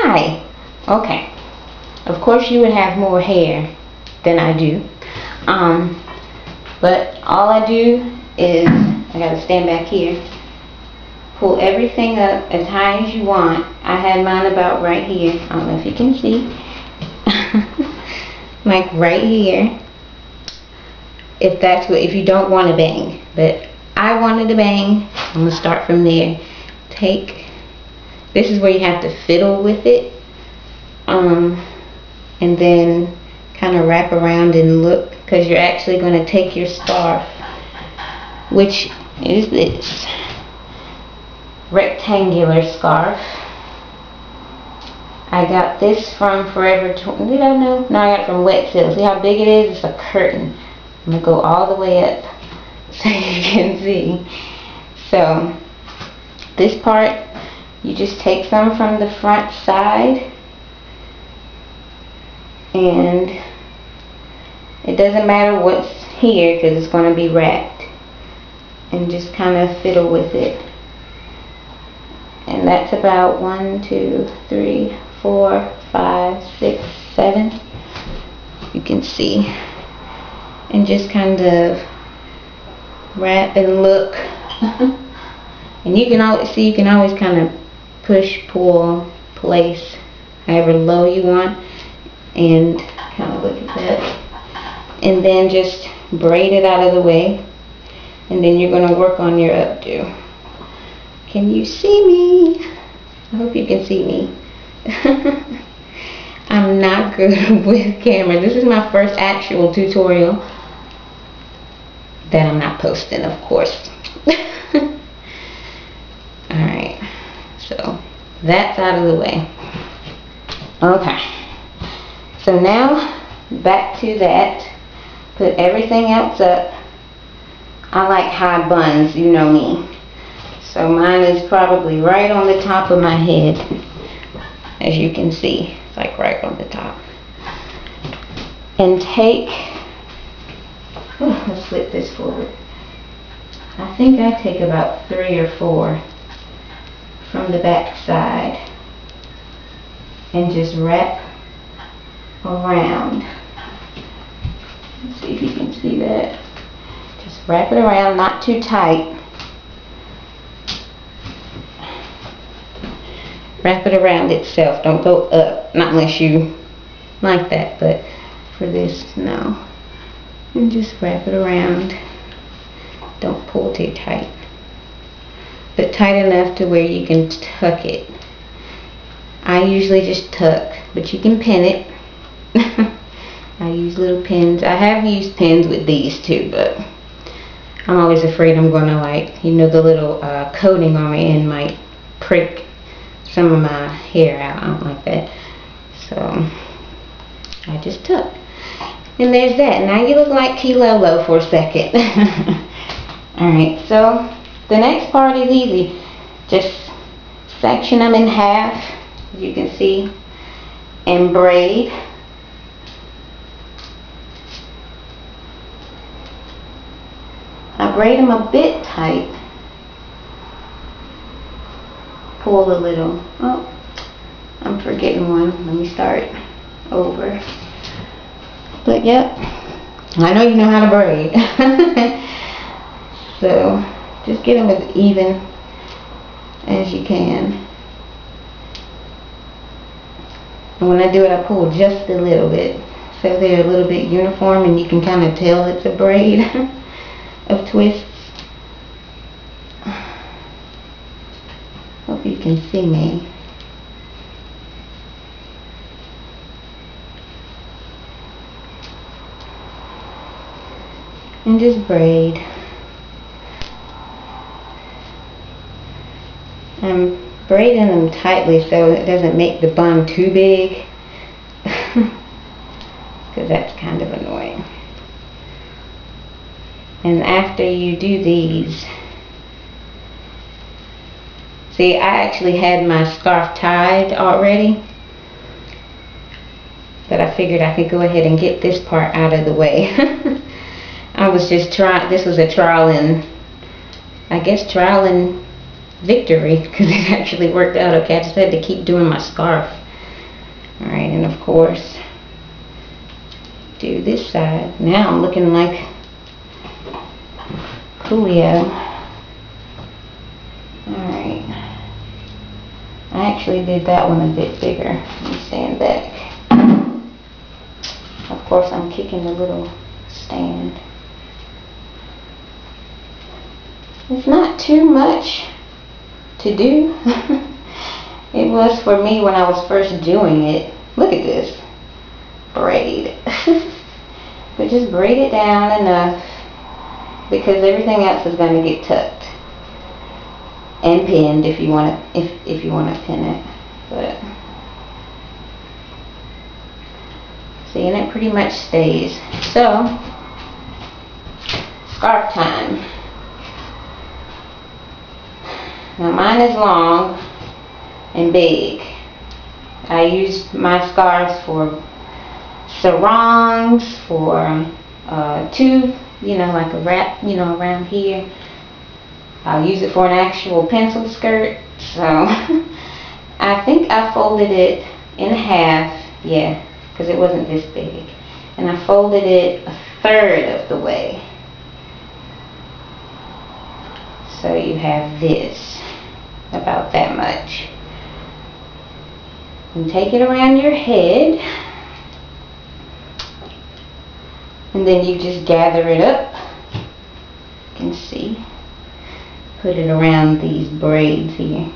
Why? Okay. Of course you would have more hair than I do. But all I do is, I gotta stand back here, pull everything up as high as you want. I had mine about right here. I don't know if you can see. Like right here. If you don't want to bang. But I wanted to bang. I'm gonna start from there. This is where you have to fiddle with it. And then kind of wrap around and look, because you're actually going to take your scarf, which is this rectangular scarf. I got this from Forever 20. Did I know? No, I got it from Wet Seal. See how big it is? It's a curtain. I'm going to go all the way up so you can see. So this part, you just take some from the front side, and it doesn't matter what's here because it's going to be wrapped, and just kind of fiddle with it. And that's about 1, 2, 3, 4, 5, 6, 7. You can see, and just kind of wrap and look. And you can always kind of push, pull, place however low you want, and kind of look at that, and then just braid it out of the way, and then you're going to work on your updo. Can you see me? I hope you can see me. I'm not good with camera. This is my first actual tutorial that I'm not posting, of course. Alright, so that's out of the way. Okay, so now back to that. Put everything else up. I like high buns, you know me. So mine is probably right on the top of my head. As you can see, it's like right on the top. And let's flip this forward. I think I take about 3 or 4 from the back side and just wrap around. Let's see if you can see that. Just wrap it around, not too tight. Wrap it around itself. Don't go up, not unless you like that, but for this, no. And just wrap it around. Don't pull too tight, but tight enough to where you can tuck it. I usually just tuck, but you can pin it. I use little pins. I have used pins with these too, but I'm always afraid I'm gonna, like, the little coating on my end might prick some of my hair out. I don't like that, so I just tuck. And there's that. Now you look like Kilolo for a second. Alright, so the next part is easy. Just section them in half, as you can see, and braid. I braid them a bit tight. Pull a little. Oh, I'm forgetting one. Let me start over. But yep, I know you know how to braid. So just get them as even as you can. And when I do it, I pull just a little bit, so they're a little bit uniform, and you can kind of tell it's a braid of twists. Hope you can see me. And just braid. I'm braiding them tightly so it doesn't make the bun too big, because that's kind of annoying. And after you do these, see, I actually had my scarf tied already, but I figured I could go ahead and get this part out of the way. I was just trying, this was a trial and, I guess, trial and victory, because it actually worked out okay. I just had to keep doing my scarf Alright, and of course, do this side. Now I'm looking like Coolio. Alright. I actually did that one a bit bigger. Let me stand back. Of course, I'm kicking the little stand. It's not too much to do. It was for me when I was first doing it. Look at this. Braid. But just braid it down enough because everything else is going to get tucked and pinned if you want to if you want to pin it. But see, and it pretty much stays. So scarf time. Now mine is long and big. I use my scarves for sarongs, for two, like a wrap, around here. I'll use it for an actual pencil skirt. So I think I folded it in half, yeah, because it wasn't this big. And I folded it a third of the way. So you have this, about that much. And take it around your head. And then you just gather it up. You can see. Put it around these braids here.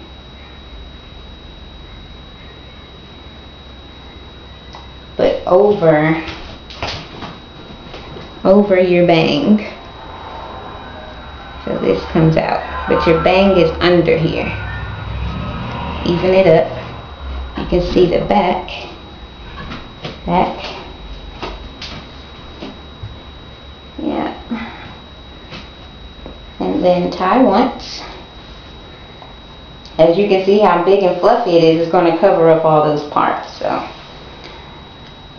But over your bang. So this comes out. But your bang is under here. Even it up. You can see the back. Yeah. And then tie once. As you can see how big and fluffy it is, it's going to cover up all those parts. So,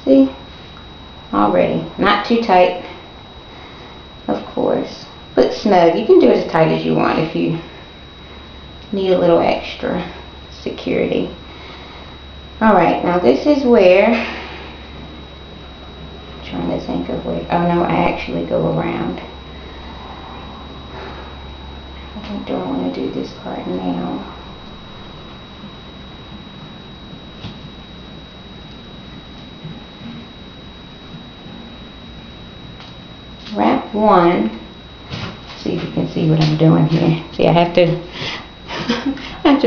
see? Already. Not too tight, of course, but snug. You can do it as tight as you want if you need a little extra security. Alright, now this is where, I'm trying to think of where, oh no, I actually go around. I don't want to do this part now. Wrap one. See if you can see what I'm doing here. See, I have to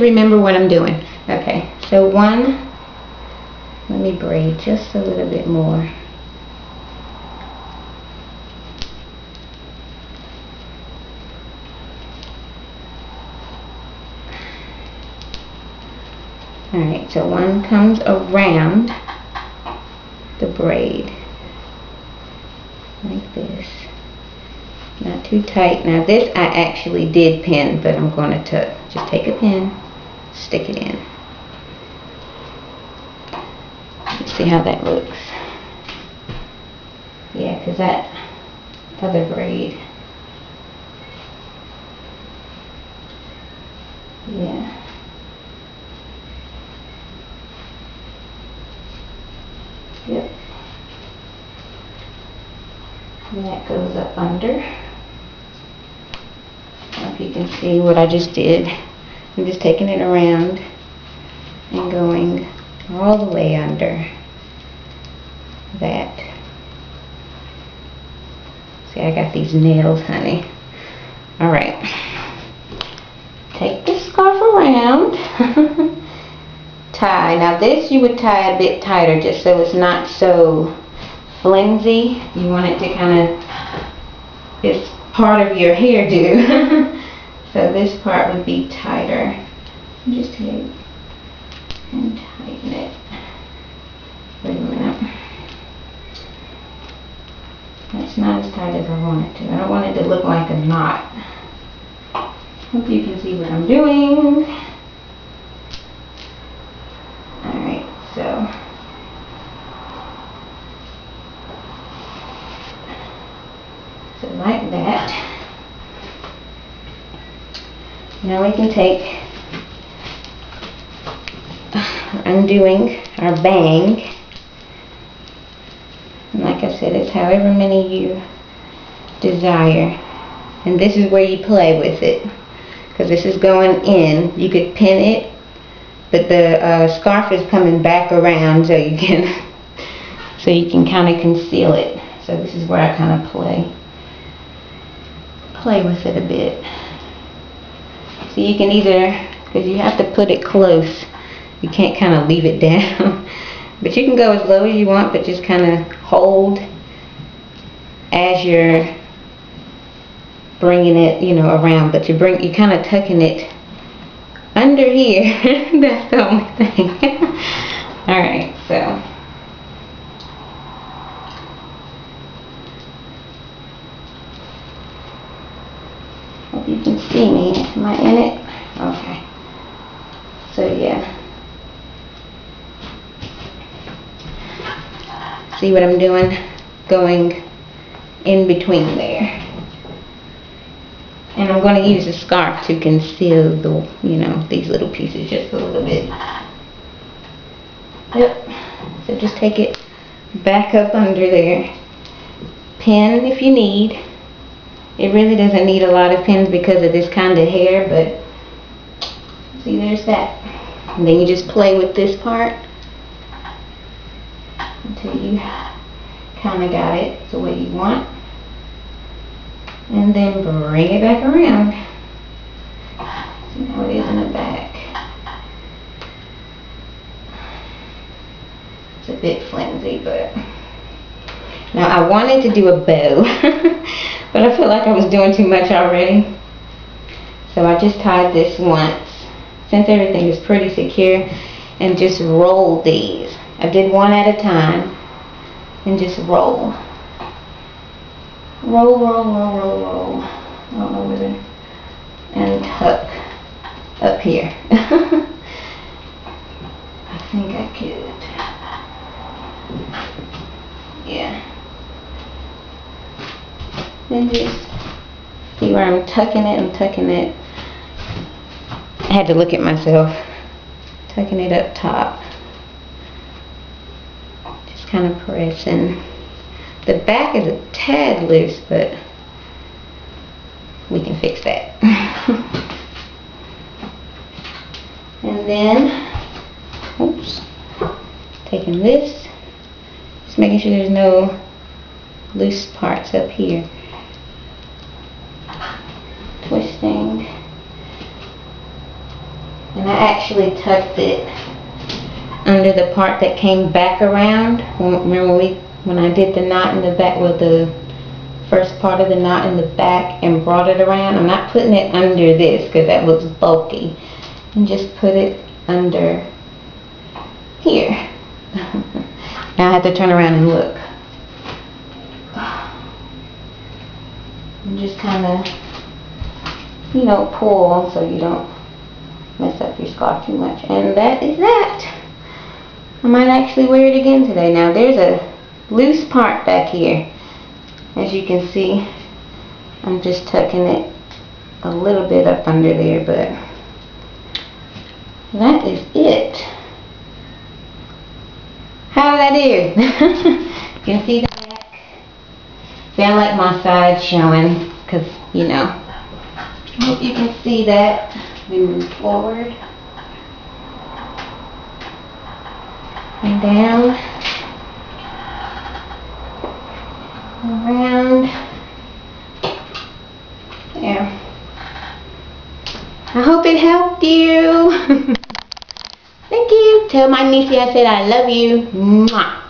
remember what I'm doing. Okay, so one, let me braid just a little bit more. Alright, so one comes around the braid like this. Not too tight. Now this I actually did pin, but I'm going to tuck. Just take a pin, stick it in. Let's see how that looks. Yeah, because that other braid. Yeah. Yep. And that goes up under. I don't know if you can see what I just did. I'm just taking it around and going all the way under that. See, I got these nails, honey. Alright. Take the scarf around. Tie. Now this you would tie a bit tighter just so it's not so flimsy. You want it to kind of, it's part of your hairdo. So this part would be tighter. Just take and tighten it. Wait a minute. That's not as tight as I want it to. I don't want it to look like a knot. Hope you can see what I'm doing. Alright, so like that. Now we can take undoing our bang. And like I said, it's however many you desire. And this is where you play with it, because this is going in. You could pin it, but the scarf is coming back around, so you can kind of conceal it. So this is where I kind of play with it a bit. So you can either, because you have to put it close, you can't kind of leave it down. But you can go as low as you want, but just kind of hold as you're bringing it, around. But you kind of tucking it under here. That's the only thing. All right, so. Hope you can see me. Am I in it? Okay. So yeah. See what I'm doing? Going in between there. And I'm going to use a scarf to conceal the, these little pieces just a little bit. Yep. So just take it back up under there. Pin if you need. It really doesn't need a lot of pins because of this kind of hair, but see, there's that. And then you just play with this part until you kind of got it the way you want, and then bring it back around. See how it is in the back. It's a bit flimsy, but now I wanted to do a bow, but I feel like I was doing too much already, so I just tied this once. Since everything is pretty secure, and just roll these. I did one at a time, and just roll. Roll, roll, roll, roll, roll. All over there. And tuck up here. I think I could. Yeah. Then just see where I'm tucking it. I'm tucking it. I had to look at myself. Tucking it up top. Just kind of pressing. The back is a tad loose, but we can fix that. And then, oops, taking this, just making sure there's no loose parts up here. Twisting. And I actually tucked it under the part that came back around. Remember when I did the knot in the back, with the first part of the knot in the back, and brought it around? I'm not putting it under this because that looks bulky. And just put it under here. Now I have to turn around and look. And just kind of, pull so you don't mess up your scarf too much. And that is that. I might actually wear it again today. Now there's a loose part back here. As you can see, I'm just tucking it a little bit up under there, but that is it. How did I do? You can see the back. See, I like my sides showing because, I hope you can see that. We move forward and down, around there. I hope it helped you. Thank you. Tell my niece I said I love you. Mwah.